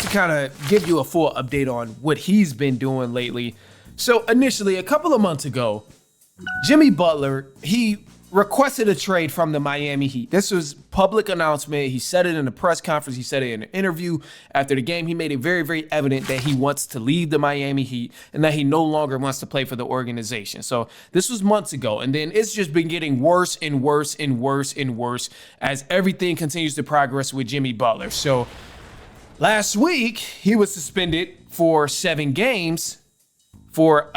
to kind of give you a full update on what he's been doing lately. So initially, a couple of months ago, Jimmy Butler, he requested a trade from the Miami Heat. This was public announcement. He said it in a press conference. He said it in an interview after the game. He made it very, very evident that he wants to leave the Miami Heat and that he no longer wants to play for the organization. So this was months ago. And then it's just been getting worse and worse and worse and worse as everything continues to progress with Jimmy Butler. So last week, he was suspended for 7 games for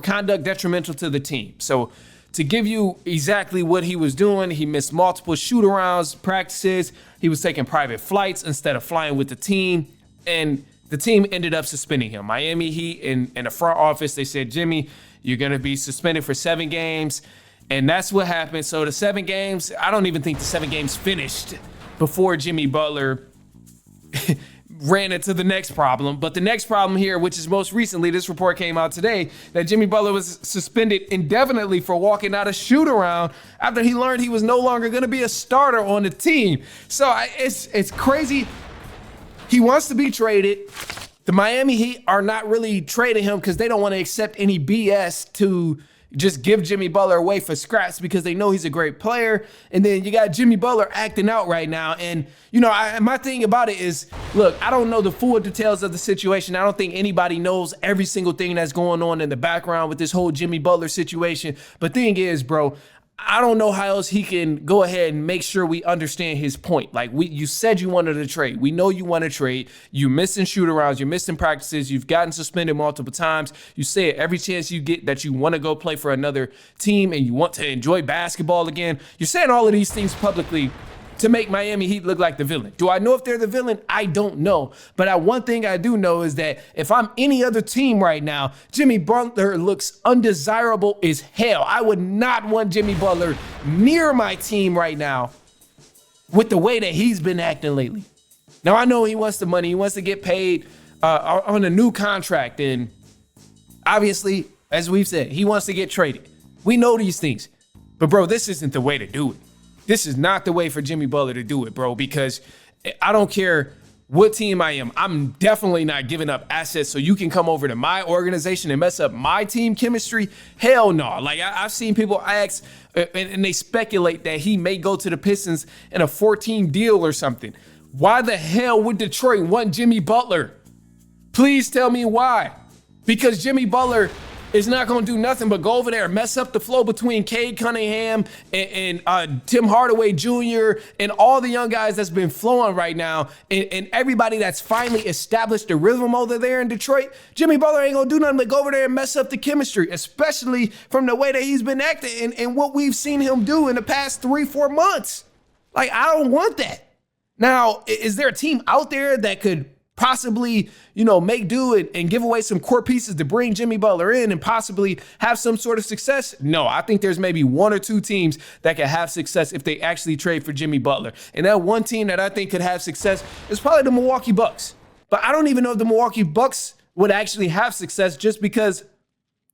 conduct detrimental to the team. So to give you exactly what he was doing, he missed multiple shoot-arounds, practices. He was taking private flights instead of flying with the team. And the team ended up suspending him. Miami Heat in the front office, they said, Jimmy, you're going to be suspended for 7 games. And that's what happened. So the 7 games, I don't even think the 7 games finished before Jimmy Butler ran into the next problem. But the next problem here, which is most recently, this report came out today, that Jimmy Butler was suspended indefinitely for walking out a shoot-around after he learned he was no longer going to be a starter on the team. So it's crazy. He wants to be traded. The Miami Heat are not really trading him because they don't want to accept any BS to just give Jimmy Butler away for scraps because they know he's a great player. And then you got Jimmy Butler acting out right now. And, you know, my thing about it is, look, I don't know the full details of the situation. I don't think anybody knows every single thing that's going on in the background with this whole Jimmy Butler situation. But thing is, bro, I don't know how else he can go ahead and make sure we understand his point. Like, you said you wanted to trade. We know you want to trade. You're missing shoot-arounds. You're missing practices. You've gotten suspended multiple times. You say it every chance you get that you want to go play for another team and you want to enjoy basketball again. You're saying all of these things publicly to make Miami Heat look like the villain. Do I know if they're the villain? I don't know. But one thing I do know is that if I'm any other team right now, Jimmy Butler looks undesirable as hell. I would not want Jimmy Butler near my team right now with the way that he's been acting lately. Now, I know he wants the money. He wants to get paid on a new contract. And obviously, as we've said, he wants to get traded. We know these things. But, bro, this isn't the way to do it. This is not the way for Jimmy Butler to do it, bro, because I don't care what team I am. I'm definitely not giving up assets so you can come over to my organization and mess up my team chemistry. Hell no. Like, I've seen people ask and they speculate that he may go to the Pistons in a 14 deal or something. Why the hell would Detroit want Jimmy Butler? Please tell me why. Because Jimmy Butler is not going to do nothing but go over there and mess up the flow between Cade Cunningham and Tim Hardaway Jr. and all the young guys that's been flowing right now and everybody that's finally established the rhythm over there in Detroit. Jimmy Butler ain't going to do nothing but go over there and mess up the chemistry, especially from the way that he's been acting and what we've seen him do in the past 3-4 months. Like, I don't want that. Now, is there a team out there that could possibly, you know, make do and give away some core pieces to bring Jimmy Butler in and possibly have some sort of success? No, I think there's maybe 1 or 2 teams that could have success if they actually trade for Jimmy Butler. And that one team that I think could have success is probably the Milwaukee Bucks. But I don't even know if the Milwaukee Bucks would actually have success just because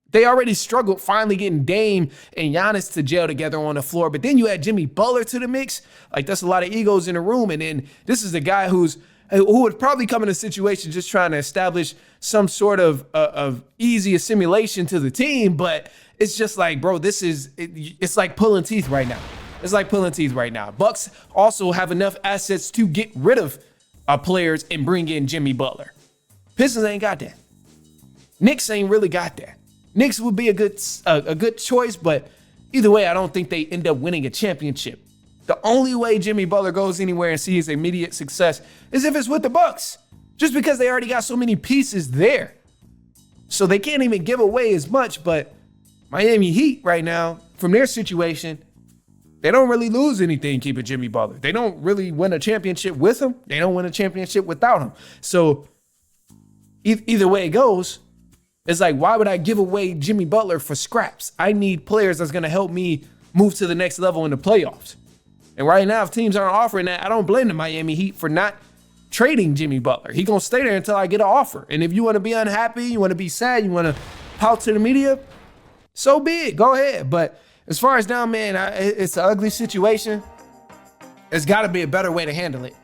they already struggled finally getting Dame and Giannis to gel together on the floor. But then you add Jimmy Butler to the mix. Like, that's a lot of egos in the room. And then this is a guy who would probably come in a situation just trying to establish some sort of easy assimilation to the team. But it's just like, bro, it's like pulling teeth right now. It's like pulling teeth right now. Bucks also have enough assets to get rid of players and bring in Jimmy Butler. Pistons ain't got that. Knicks ain't really got that. Knicks would be a good choice, but either way, I don't think they end up winning a championship. The only way Jimmy Butler goes anywhere and sees immediate success is if it's with the Bucks, just because they already got so many pieces there. So they can't even give away as much. But Miami Heat right now, from their situation, they don't really lose anything keeping Jimmy Butler. They don't really win a championship with him. They don't win a championship without him. So either way it goes, it's like, why would I give away Jimmy Butler for scraps? I need players that's going to help me move to the next level in the playoffs. And right now, if teams aren't offering that, I don't blame the Miami Heat for not trading Jimmy Butler. He's going to stay there until I get an offer. And if you want to be unhappy, you want to be sad, you want to pout to the media, so be it. Go ahead. But as far as now, man, it's an ugly situation. There's got to be a better way to handle it.